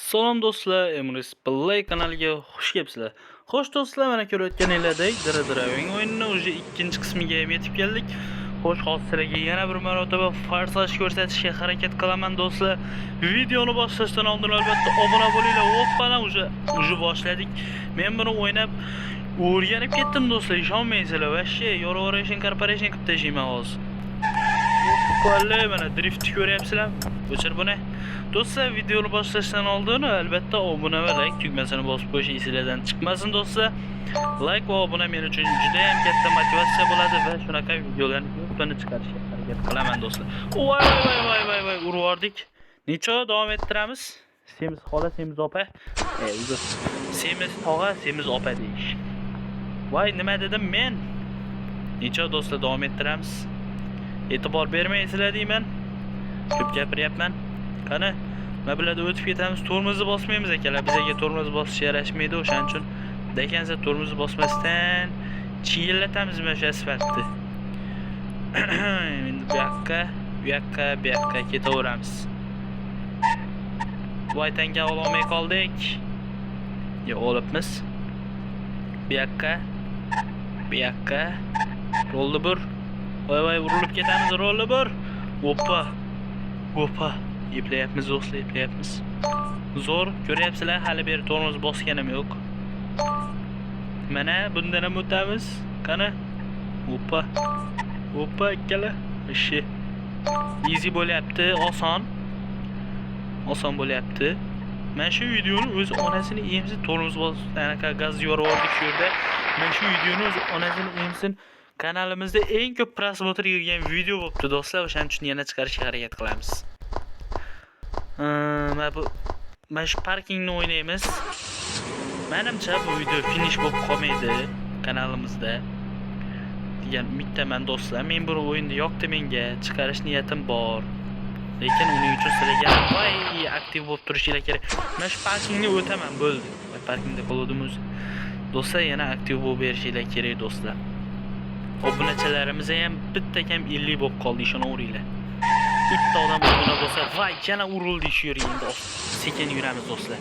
Salom do'stlar, Emris Play kanaliga xush kelibsizlar. Xo'sh do'stlar, mana ko'rayotganingizdek, Dira o'yinini уже ikkinchi qismiga ham yetib keldik. Xo'sh, hozir sizlarga yana bir marotaba farsaj ko'rsatishga harakat qilaman do'stlar. Videoni boshlashdan oldin albatta obuna bo'linglar. Hoppana уже boshladik. Men buni o'ynab o'rganib ketdim do'stlar. Ishonmaysizlar, vashshe Yororation Corporation qilib tashlayman hozir. Qo'llar mana drift ko'ryapsizlar. O'chir buni. Do'stlar, videoni boshlashdan oldin albatta obuna va like tugmasini bosib qo'yish esingizdan chiqmasin do'stlar. Like va obuna men uchun juda ham katta motivatsiya bo'ladi va shunaqa videolarni ko'pini chiqarishga harakat qilaman do'stlar. Voy, urib yordik. Necha davom ettiramiz? Semiz xola, Semiz opa. O'zi Semiz tog'a, Semiz opa deyish. Voy, nima dedim men? Necha do'stlar davom ettiramiz? E'tibor bermaysizlar deyman. Ko'p gapiryapman. Qani, nima biladi o'tib ketamiz. Tormozni bosmaymiz akalar. Bizga tormoz bosish yarashmaydi, o'shaning uchun dekansa tormozni bosmasdan chiyillatamiz mana shu asfaltni. Endi bu yoqqa ketaveramiz. Voy, tanga olmay qoldik. Yo, olibmiz. Bu yoqqa. Rolni bur. Voy, urilib ketamiz, rolni bur. Hoppa. Yeplayapmiz do'stlar, yeplayapmiz. Zo'r, ko'ryapsizlar, hali beri tormoz bosganim yo'q. Mana bundan ham o'tamiz. Qani? Hoppa ikkala. Ishi. Easy bo'lyapti, oson bo'lyapti. Men shu videoni o'z onasini emsin tormoz anaqa gaz yorib oldik shu yerda. Men shu videoni o'z onasini emsin kanalimizda eng ko'p prosmotr yig'gan video bo'libdi do'stlar. O'shaning uchun yana chiqarishga harakat qilamiz. Mana shu parkingni o'ynaymiz. Menimcha bu video finish bo'lib qolmaydi kanalimizda degan umiddaman do'stlar. Men bu o'yinni yoqdi, menga chiqarish niyatim bor. Lekin uning uchun sizlarga aktiv bo'lib turishingiz kerak. Men shu parkingni o'taman, bo'ldi. Parkingda qoldim o'zi. Do'stlar, yana aktiv bo'lib berishingiz kerak do'stlar. Obunachilarimiz ham bitta kam 50 bo'lib qoldi, ishonaveringlar. Bitta odam obuna bo'lsa, voy, yana urildi shu yerga. Endi sekin yuramiz do'stlar.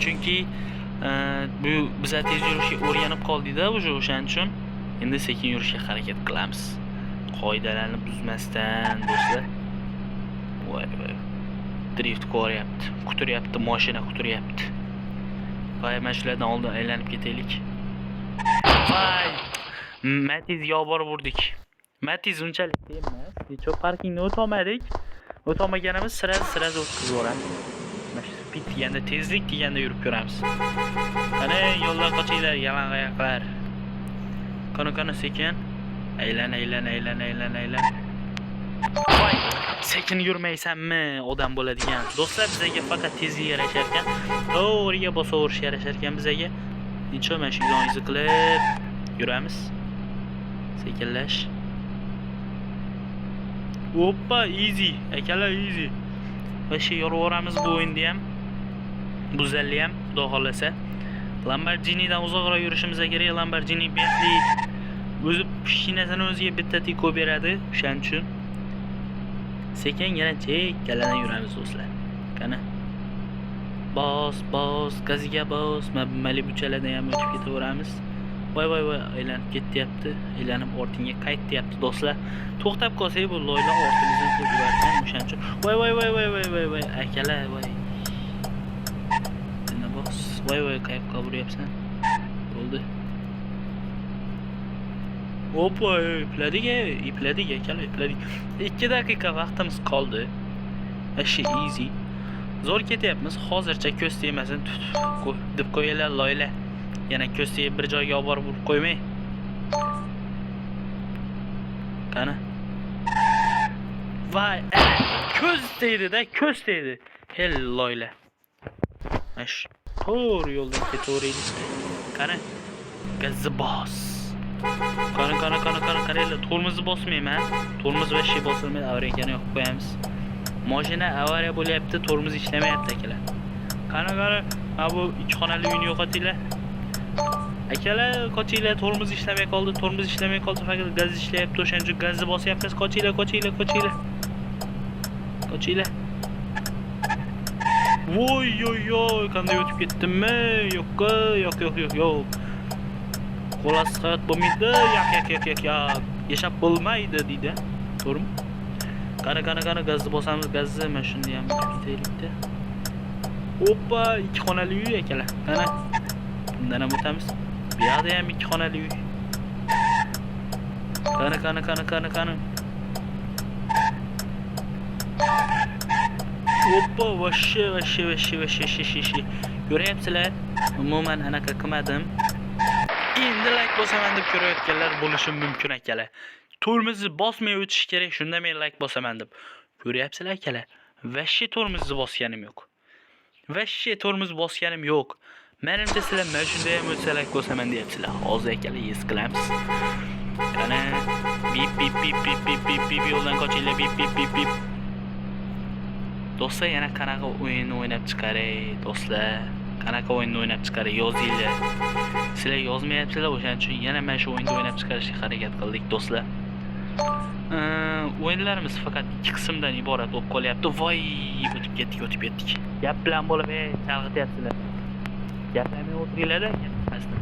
Chunki bu biz tez yurishga o'rganib qoldik-da, o'shaning uchun endi sekin yurishga harakat qilamiz. Qoidalarni buzmasdan do'stlar. Voy. Drift ko'ryapti. Kuturyapti, mashina kuturyapti. Voy, mana shulardan oldin aylanib ketaylik. Voy! Matiz yo'borib urdik. Matiz unchalik emas. Necha parkingni o'tolmadik. O'tolmaganimiz sira o'tkazib yuboramiz. Mana shu speed deganda, tezlik deganda yurib ko'ramiz. Qani, yo'ldan qochinglar, yalang oyoqlar. Qani sekin. Aylan. Voy, sekin yurmaysanmi, odam bo'ladigan. Do'stlar, bizga faqat tezlik yarashar ekan. To'g'riga bosaverish yarashar ekan bizga. Necha mana shu yo'lingizni qilib yuramiz. Sekinlash. Hoppa, easy. Akalar, easy. Va shu yoraveramiz bu o'yinda ham. Buzalli ham, xudo xolasa. Lamborghinidan uzoqroq yurishimiz kerak. Lamborghini Bentley o'zi mashinasini o'ziga bitta tiko beradi, o'shaning uchun sekin yana chekkalardan yuramiz do'stlar. Qani. Bos, gaziga bos. Malibuchalardan ham o'tib ketaveramiz. Voy, aylanib ketyapti. Aylanib ortingga qaytyapti do'stlar. To'xtab qolsak bu loylar ortimizdan kelib yurarkan, o'shaning uchun. Voy, akalar, voy. Nima bos? Voy, qayoqqa buryapsan? Bo'ldi. Hoppa, ipladik akalar, ipladik. 2 daqiqa vaqtimiz qoldi. Ashi easy. Zo'r ketyapmiz. Hozircha ko'z tegmasin deb qo'yinglar loylar. Yana ko'z tegib bir joyga olib borib qo'ymay. Qani? Voy, ko'z tegdi. Hel loylar. Ash, to'g'ri yo'ldan ketaveraylik. Qani? Gazni bos. Qani, tormozni bosmayman. Tormoz va shay bosilmaydi, avariyani yoqib qo'yamiz. Mashina avariya bo'lyapti, tormoz ishlamayapti akalar. Qani, mana bu 2 xonali uyni yo'qotinglar. Akalar, qochinglar, tormoz ishlamay qoldi, faqat gaz ishlayapti, o'shaning uchun gazni bosyapmiz. Qochinglar. Voy yoy qanday o'tib ketdimmi? Yo'q. Xolos hayot bo'lmaydi. Yo'q. Yashab bo'lmaydi deydi. To'g'rimi? Qani gazni bosamiz, gazni mana shunda ham ketaylikda. Hoppa, 2 xonali uy akalar. Qani. Bundan ham o'tamiz. Bu yerda ham 2 xonali uy. Qani. Hoppa, vashi. Ko'ryapsizlar? Umuman anaqa qilmadim. Endi like bosaman deb ko'rayotganlar bo'lishi mumkin akalar. Tormozni bosmay o'tish kerak, shunda men like bosaman deb. Ko'ryapsizlar akalar? Vashi tormozni bosganim yo'q. Menimcha sizlar mana shunday ham o'tsa like bosaman deyapsizlar. Hozir akalar his qilamiz. Qani bip yo'ldan qochinglar bip. Do'stlar yana qanaqa o'yinni o'ynab chiqaray, do'stlar. Qanaqa o'yinni o'ynab chiqaray yozinglar. Sizlar yozmayapsizlar, o'shaning uchun yana mana shu o'yinni o'ynab chiqarishga harakat qildik, do'stlar. O'yinlarimiz faqat 2 qismdan iborat bo'lib qolyapti. Voy, o'tib ketdik. Gap bilan bo'lib, chalg'ityapsizlar. Gaplarni o'tiringlar-da, pastda.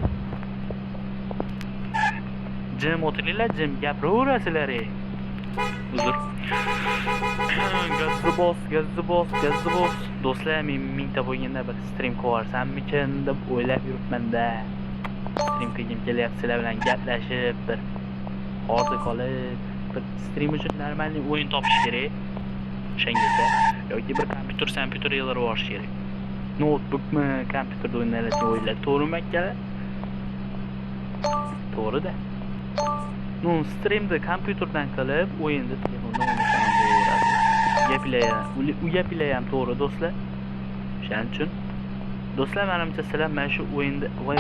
Jim o'tiringlar, jim gapiraverasizlar. Uzr. Gazni bos. Do'stlar, men mingta bo'lganda bir stream qo'yarsam-mikin deb o'ylab yuribman-da. Stream qilgim kelyapti, sizlar bilan gaplashib, bir hordiq qolib, bir stream uchun normal o'yin topish kerak. O'shangacha yoki bir kompyuter yillar borish kerak. Notebookmi, kompyuterda o'ynaladigan o'yinlar to'g'rimi akalar? To'g'ri-da. Streamda kompyuterdan qilib, o'yinda telefonda o'ynasam bo'laveradi. Gaplar ham to'g'ri, do'stlar. O'shaning uchun do'stlar, menimcha sizlar mana shu o'yinda voy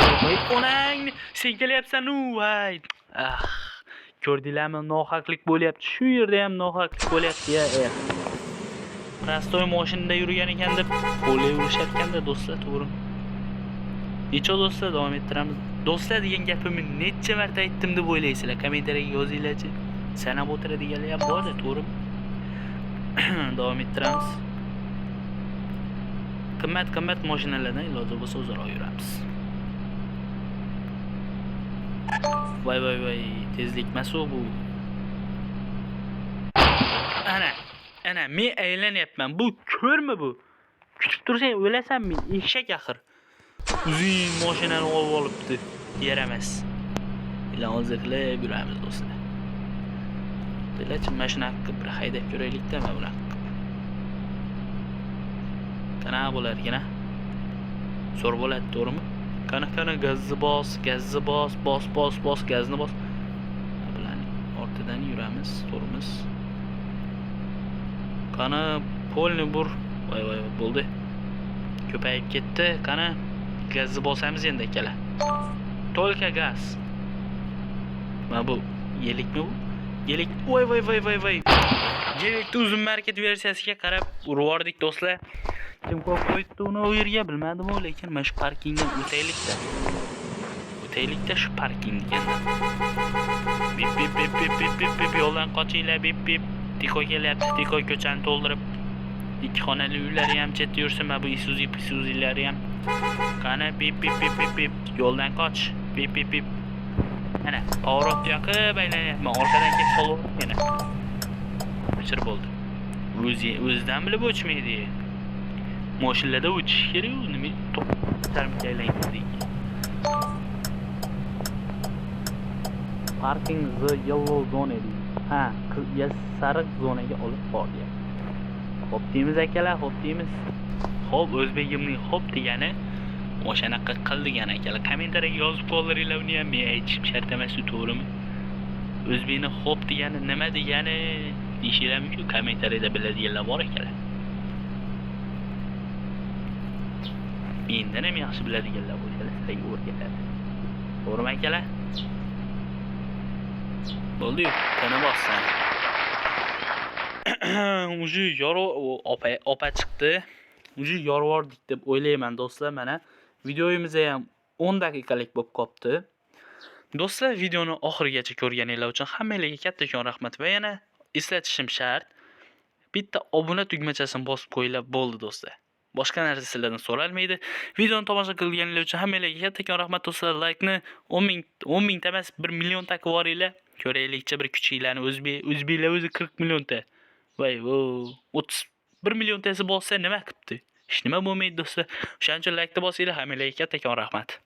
onang sen kelyapsan-u, voy. Ko'rdinglarmi, nohaqlik bo'lyapti. Shu yerda ham nohaqlik bo'lyapti-ya. Prostoy mashinada yurgan ekan deb qo'lay urishayotganda do'stlar, to'g'ri. Necha do'stlar davom ettiramiz. Do'stlar degan gapimni necha marta aytdim deb o'ylaysizlar? Kommentariyaga yozinglar-chi. Sanab o'tiradiganlar ham bor-da, to'g'rimi? Davom ettiramiz. Qimmat mashinalardan iloji bo'lsa o'zaro yuramiz. Voy, tezlikmas bu. Ana, men aylanyapman. Bu ko'rmi bu? Kutib tursang o'lasanmi? Eshak axir. Uzun mashinani olib olibdi. Yaramas. Hozir qilib yuramiz do'stlar. Bilachi mashina qilib bir haydab ko'raylik-da mana bular. Qanaqa bo'lar ekan-a? Zo'r bo'ladi, to'g'rimi? Qanaqa gazni bos, gazni bos. Bilan ortidan yuramiz, to'g'rimiz. Qani polni bur. Voy, bo'ldi. Ko'payib ketdi. Qani gazni bosamiz endi akalar. Tolka gaz. Mana bu yelikmi bu? Yelik. Voy. Yelikni uzun market versiyasiga qarab urvordik do'stlar. Kim qo'yibdi uni u yerga bilmadim, lekin mana shu parkingdan o'taylik-da. Shu parking deganda. Bip yo'ldan qochinglar, bip. Tiko kelyapti, Tiko ko'chani to'ldirib. 2 xonali uylari ham chetda yursin, mana bu Isuzu-lari ham. Qani bip. Yo'ldan qoch. Bip. Ana, powerot yoqib aylanyapman. Orqadan kelib so'lib yana. O'chir bo'ldi. O'zidan bilib o'chmaydi. Mashinalarda o'chish kerak, nima to'xtatib aylandik. Parking the yellow zone edi. Sariq zonaga olib bordi. Xo'p deymiz akalar, Xo'p, o'zbegimning xo'p degani o'shanaqa qildi degan akalar. Kommentariyaga yozib qoldiringlar, uni ham men aytishim shart emas, to'g'rimi? O'zbekni xo'p degani nima degani deyishinglar-ku, kommentariyada biladiganlar bor akalar. Mendan ham yaxshi biladiganlar bo'lsa, sizlarga o'rgatadi. To'g'rimi akalar? Bo'ldi-yu, qana bossan. Uji opa chiqdi. Uji yorvordik deb o'ylayman do'stlar. Mana videomiz ham 10 daqiqalik bo'lib qopti. Do'stlar, videoni oxirigacha ko'rganinglar uchun hammangizga kattakon rahmat va yana eslatishim shart. Bitta obuna tugmachasini bosib qo'yinglar, bo'ldi do'stlar. boshqa narsa sizlardan so'ralmaydi. Videoni tomosha qilganlar uchun hammalarga kattakon rahmat do'stlar. Like'ni 10 mingta emas 1 millionta ko'ringlar. Ko'raylikcha bir kuchinglarni o'zbeklar o'zi 40 millionta. Voy, 31 milliontasi bo'lsa nima qilibdi? Hech nima bo'lmaydi do'stlar. O'shaning uchun like bosinglar, hammalarga kattakon rahmat.